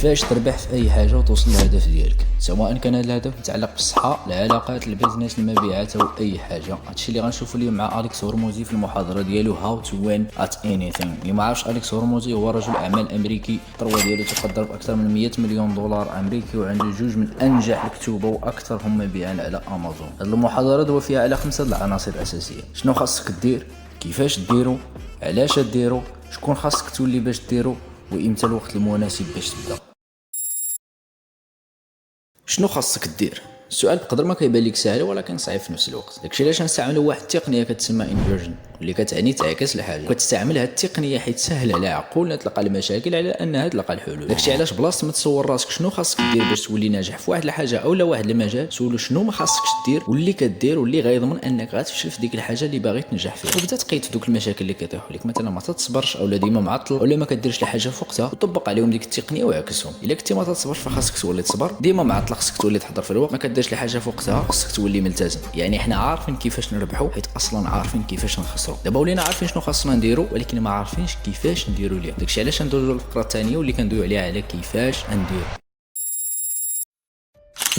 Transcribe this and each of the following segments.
كيفاش تربح في اي حاجه وتوصل للهدف ديالك، سواء كان هذا الهدف متعلق بالصحه، العلاقات، البيزنس، المبيعات او اي حاجه. هادشي اللي غنشوفوا اليوم مع اليكس هورموزي في المحاضره ديالو هاو تو وين ات انيثينغ. اللي ما عرفش، اليكس هورموزي هو رجل اعمال امريكي، الثروه ديالو تقدر باكثر من 100 مليون دولار امريكي، وعنده جوج من انجح الكتب واكثرهم مبيعا على امازون. هذه المحاضره دوا فيها على 5 العناصر الاساسيه: شنو خاصك دير، كيفاش ديرو، علاش ديرو، شكون خاصك تولي باش ديرو، وامتى الوقت المناسب باش تبدا. شنو خاصك دير؟ السؤال بقدر ما كيبان لك سهل ولكن صعيب في نفس الوقت. داكشي علاش نستعملوا واحد التقنيه كتسمى انفيرجن، اللي كتعني تعكس الحاجه. كتستعمل هاد التقنيه حيت سهل على عقولنا تلقى المشاكل على انها تلقى الحلول. داكشي علاش بلاصه ما تصور راسك شنو خاصك دير باش تولي ناجح في واحد الحاجه اولا واحد المجال، سولو شنو ما خاصكش دير واللي كدير واللي غيضمن انك غتفشل في ديك الحاجه اللي باغي تنجح فيها. وبدا تقيد في دوك المشاكل اللي كيطيحوا لك، مثلا ما تتصبرش اولا ديما معطل اولا ما كديرش الحاجه في وقتها، وطبق عليهم ديك التقنيه وعكسهم. الا كنتي ما تتصبرش فخاصك تولي تصبر، ديما معطل خاصك تولي تحضر في الوقت، ما كديرش الحاجه في وقتها خاصك تولي ملتزم. يعني حنا عارفين كيفاش نربحوا حيت اصلا عارفين كيفاش نخسروا. دابا ولينا عارفين شنو خاصنا نديرو ولكن ما عارفينش كيفاش نديرو ليه. داكشي علاش ندوزو للفقره الثانيه واللي كندويو عليها على كيفاش نديرو.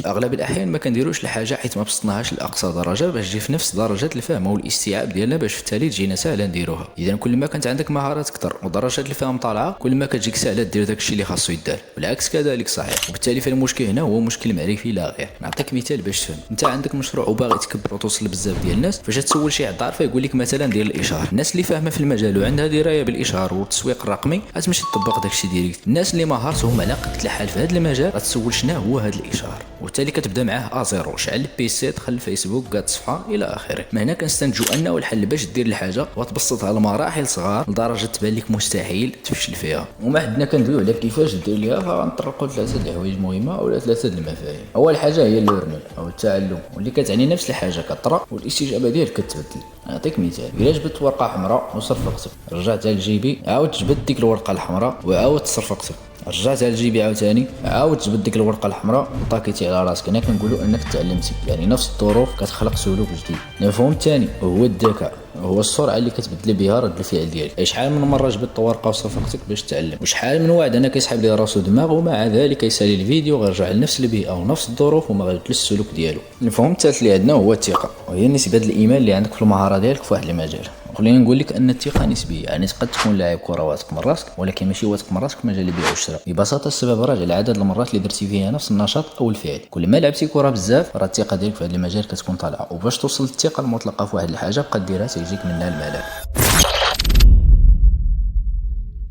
اغلب الاحيان ما كنديروش الحاجه حيت ما بسطناهاش لاقصى درجه باش تجي في نفس درجه الفهم والاستيعاب ديالنا، باش في التالي تجينا سهله نديروها. اذا كل ما كانت عندك مهارات اكثر ودرجات الفهم طالعه، كل ما كتجيك سهله دير داكشي اللي خاصو يدار، والعكس كذلك صحيح. وبالتالي فالمشكل هنا هو مشكل معرفي لا غير. نعطيك مثال باش تفهم. انت عندك مشروع وباغي تكبر وتوصل لبزاف ديال الناس، فاش تسول شي حد عارف يقول لك مثلا دير الاشهار. الناس اللي فاهمه في المجال وعندها درايه بالاشهار والتسويق الرقمي غتمشي تطبق داكشي ديريكت. الناس اللي مهارتهم على قد الحال في هذا المجال غتسول شنو هو هذا الاشهار، وبالتالي كتبدا معاه ازيرو، شعل البيسي، دخل الفيسبوك، قاد صفحه الى اخره. من هنا كنستنتجوا انه الحل باش دير الحاجه وتبسطها لمراحل صغار لدرجه تبان لك مستحيل تفشل فيها. وما حدنا كندويو على كيفاش دير ليها، فغنطرقوا ثلاثه الحوايج مهمه اولا ثلاثه المفاهيم. اول حاجه هي الليرنين او التعلم، واللي كتعني نفس الحاجه كطرا والاستجابه ديالك كتبدل. نعطيك مثال: الا جبت ورقه حمراء وصرفقتك، رجعتها لجيبي، عاود تجبد ديك الورقه الحمراء وعاود تصرفقتك، رجعتها لجيبي عاوتاني، عاود جبد ديك الورقه الحمراء وطاكيتي على راسك. هنا كنقولوا انك تعلمتي، يعني نفس الظروف كتخلق سلوك جديد. المفهوم الثاني هو الذكاء، هو السرعه اللي كتبدل بها رد الفعل ديالك. شحال من مره جبدت ورقه وصرفقتك باش تعلم، وشحال من واحد انا كيسحب ليه راسو دماغ ومع ذلك يسالي الفيديو ويرجع لنفس البيئه ونفس الظروف وما غيبدلش السلوك ديالو. المفهوم الثالث اللي عندنا هو الثقه، وهي نسبه الايمان اللي عندك في المهاره ديالك في واحد المجال. خلينا نقول لك ان الثقه نسبيه، يعني تقد تكون لاعب كره واثق من راسك ولكن ماشي واثق من راسك في مجال البيع والشراء. ببساطه السبب راجع لعدد المرات اللي درتي فيها نفس النشاط او الفعل. كل ما لعبتي كره بزاف راه الثقه ديالك في هذا المجال كتكون طالعه، وباش توصل للثقه المطلقه في واحد الحاجه بقى ديرها تيجيك منها الملل.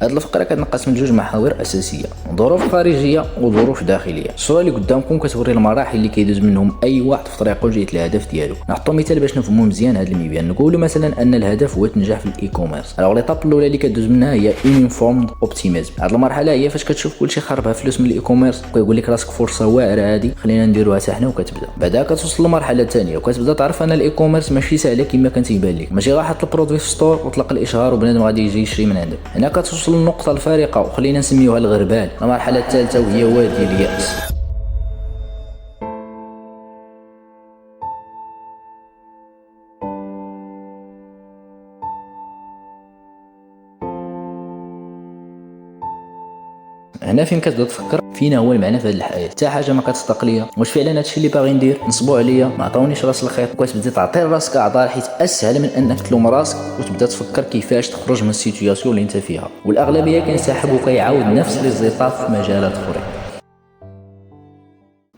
هاد الفقره كتنقسم لجوج محاور اساسيه: ظروف خارجيه وظروف داخليه. الصوره اللي قدامكم كتوري المراحل اللي كيدوز منهم اي واحد في طريقه لجهه الهدف ديالو. نحطوا مثال باش نفهموا مزيان هاد المبيان. نقولوا مثلا ان الهدف هو التنجاح في الاي كوميرس. الوغ ليطاب الاولى اللي كدوز منها هي انفورمد اوبتيميزم. هاد المرحله هي فاش كتشوف كلشي خربها فلوس من الاي كوميرس وكيقول لك راسك فرصه واعره هادي، خلينا نديروها حتى حنا، وكتبدا. بعدا كتوصل للمرحله الثانيه وكتبدا تعرف ان الاي كوميرس ماشي سهله كما كان تيبان لك، ماشي غير حط البرودوي في ستور وطلق الاشهار وبنادم غادي يجي يشري من عندك. هنا كتوصل للنقطه الفارقه وخلينا نسميوها الغربال. المرحله الثالثه وهي وادي الياس. هنا فين كتبدا تفكر فينا هو المعنى في هذه الحياه. حتى حاجه ما كتصدق ليا، واش فعلا هادشي اللي باغي ندير، نصبوا عليا، ما عطاونيش راس الخيط. وكتبدا تعطي راسك اعذار حيت اسهل من انك تلوم راسك وتبدا تفكر كيفاش تخرج من السيتوياسيون اللي انت فيها. والاغلبيه كينسحب وكيعاود نفس لي زيطاب في مجالات اخرى.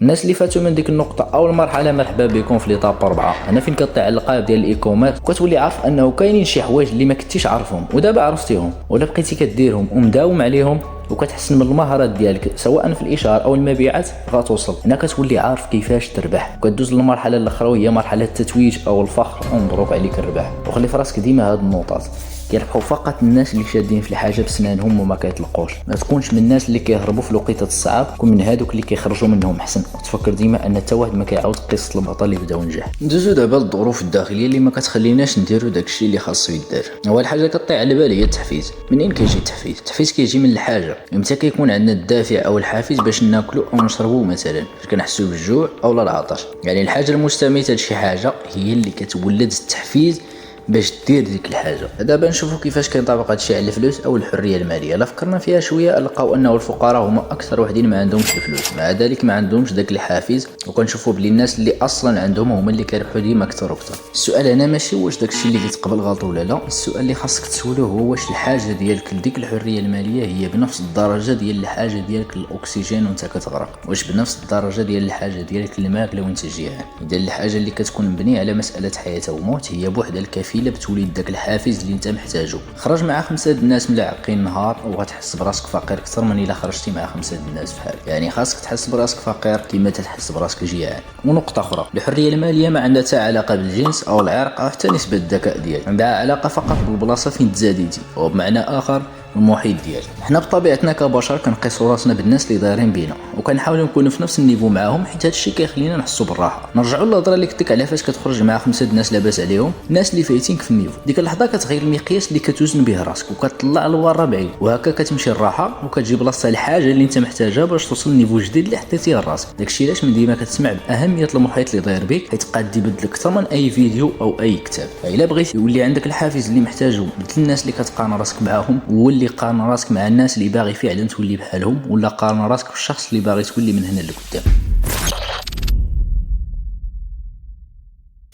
الناس اللي فاتوا من ديك النقطه او المرحله مرحبا بكم في ليطاب 4. هنا فين كطيح على القالب ديال الاي كوميرس وكتولي عارف انه كاينين شي حوايج اللي ما كنتيش عارفهم ودابا عرفتيهم ولا بقيتي كديرهم ومداوم عليهم وكتحسن من المهارات ديالك سواء في الاشهار او المبيعات غتوصل. هنا كتولي عارف كيفاش تربح وكدوز للمرحله الاخرى وهي مرحله التتويج او الفخر. مبروك عليك الربح. وخلي في راسك ديما هاد النقطات: كيربحوا فقط الناس اللي شادين في الحاجه بسنانهم وما كيطلقوش. ما تكونش من الناس اللي كيهربوا في الوقيته الصعاب، كون من هادوك اللي كيخرجوا منهم حسن. وتفكر ديما ان حتى واحد ما كيعاود قصه البطل اللي بدا ونجح. ندوزو دابا للظروف الداخليه اللي ما كتخليناش نديرو داكشي اللي خاصو يدار. اول حاجه كطيح على بالي هي التحفيز. منين كيجي التحفيز؟ التحفيز كيجي من الحاجه. امتى كيكون عندنا الدافع او الحافز باش ناكلو او نشربو، مثلا فاش كنحسو بالجوع او العطش. يعني الحاجه المستميته لشي حاجه هي اللي كتولد التحفيز باش دير ديك الحاجه. دابا نشوفوا كيفاش كينطبق هادشي على الفلوس او الحريه الماليه. الا فكرنا فيها شويه نلقاو انه الفقراء هما اكثر وحدين ما عندهمش الفلوس، مع ذلك ما عندهمش داك الحافز، وكنشوفوا بلي الناس اللي اصلا عندهم هما اللي كيربحوا ديما اكثر واكثر. السؤال هنا ماشي واش داكشي اللي كتقبل غلط ولا لا، السؤال اللي خاصك تسولو هو واش الحاجه ديالك لديك الحريه الماليه هي بنفس الدرجه ديال الحاجه ديالك للاكسجين وانت كتغرق، واش بنفس الدرجه ديال الحاجه ديالك للماكله وانت جيعان. اذا الحاجه اللي كتكون مبنيه على مساله حياه وموت هي بوحدها الكفيله بتوليد داك الحافز اللي انت محتاجه. خرج مع 5 الناس ملاعقين نهار وغتحس براسك فقير اكثر من الا خرجتي مع 5 الناس بحال. يعني خاصك تحس براسك فقير كما تحس براسك جيعان. ونقطه اخرى، الحريه الماليه ما عندها حتى علاقه بالجنس او العرق او حتى نسبه الذكاء ديالك، عندها علاقه فقط بالبلاصه فين تزاديتي، او بمعنى اخر المحيط ديالك. حنا بطبيعتنا كبشر كنقيسوا راسنا بالناس اللي دايرين بينا وكنحاولوا نكونوا في نفس النيفو معاهم، حيت هادشي كيخلينا نحسوا بالراحه. نرجعوا للهضره اللي قلت لك على فاش كتخرج مع 5 الناس لاباس عليهم، الناس اللي فايتينك في النيفو. ديك اللحظه كتغير المقياس اللي كتوزن به راسك وكتطلع لورا بعيد، وهكا كتمشي الراحه وكتجي بلاصه الحاجه اللي انت محتاجها باش توصل للنيفو جديد اللي حطيتيه لراسك. داكشي علاش من ديما كتسمع باهميه المحيط اللي داير بك، حيت قاد يبدلك اكثر من اي فيديو او اي كتاب. الا بغيتي يولي عندك الحافز اللي محتاجه، بدل الناس اللي كتقارن راسك معاهم واللي قارن راسك مع الناس اللي باغي فعلا تولي بحالهم، ولا قارن راسك بالشخص اللي باغي تولي من هنا لقدام.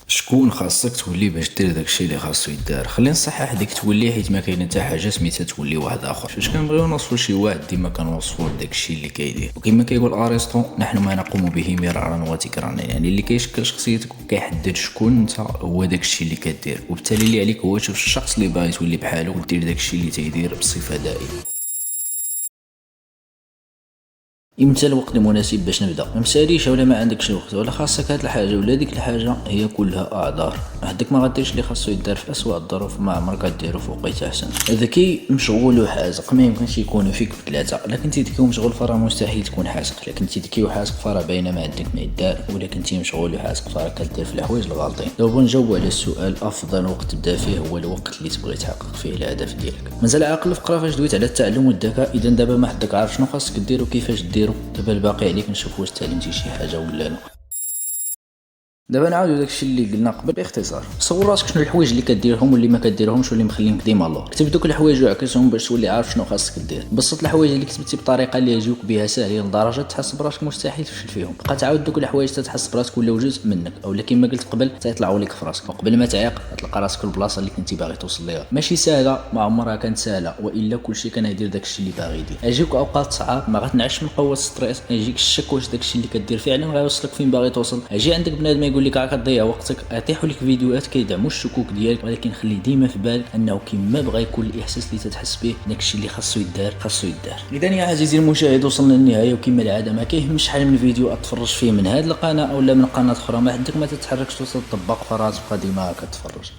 شكون خاصك تولي باش دير داكشي اللي خاصو يدار؟ خلينا نصحح ديك تولي، حيت ما كاينه حتى حاجه سميتها تولي واحد اخر. فاش كنبغيو نوصفوا شي واحد ديما كنوصفوا داكشي اللي كيدير، وكما كيقول ارسطو نحن ما نقوم به مرارا وتكرارا. يعني اللي كيشكل شخصيتك وكيحدد شكون انت هو داكشي اللي كدير، وبالتالي اللي عليك هو تشوف الشخص اللي باغي تولي بحاله ودير داكشي اللي تيدير بصفه دائمه. امتى الوقت المناسب باش نبدا؟ ما مساليش ولا ما عندكش الوقت، ولا خاصك هاد الحاجه ولا ديك الحاجه، هي كلها اعذار. وحدك ما غديرش اللي خاصو يدار في اسوء الظروف، ما عمرك غديرو في وقيته احسن. ذكي مشغول وحازق ما يمكنش يكونوا فيك بثلاثه. الا كنتي ذكي ومشغول فراه مستحيل تكون حازق. الا كنتي ذكي وحازق فراه باينه ما عندك ما يدار، ولا كنتي مشغول وحازق فراه كدير في الحوايج الغالطين. دابا نجاوبوا على السؤال، افضل وقت تبدا فيه هو الوقت اللي تبغي تحقق فيه الهدف ديالك. مازال عاقل الفقره فاش دويت على التعلم والذكاء. اذا دابا ما حدك عارف شنو خاصك دير وكيفاش ديرو، دابا الباقي عليك نشوف واش تعلمتي شي حاجه ولا لا. دابا نعاودو داكشي اللي قلنا قبل باختصار. صور راسك شنو الحوايج اللي كديرهم واللي ما كديرهمش واللي مخلينك ديما اللور. كتب دوك الحوايج وعكسهم باش تولي عارف شنو خاصك دير. بسط الحوايج اللي كتبتي بطريقه اللي يجيوك بها ساهلين لدرجه تحس براسك مستحيل تفشل فيهم. بقى تعاود دوك الحوايج تتحس براسك ولاو جزء منك، اولا كما قلت قبل تيطلعوا لك في راسك، وقبل ما تعيق تلقى راسك في البلاصه اللي كنتي باغي توصل ليها. ماشي سهله، ما عمرها كانت سهله، والا كلشي كان يدير داكشي اللي باغي يدير. اجيك اوقات صعاب ما غتنعش من قوه الستريس، يجيك الشك واش داكشي اللي كدير فعلا غيوصلك فين باغي توصل. اجي عندك بنادم يقول لك راك كضيع وقتك، يطيحوا لك فيديوهات كيدعموا الشكوك ديالك، ولكن خلي ديما في بالك انه كيما بغى يكون الاحساس اللي تتحس به داكشي اللي خاصو يدار خاصو يدار. اذا يا عزيزي المشاهد وصلنا للنهايه، وكما العاده ما كيهمش شحال من فيديو اتفرج فيه من هذه القناه او من قناه اخرى، ما عندك ما تتحركش توصل تطبق فرات، بقى ديما كتفرج.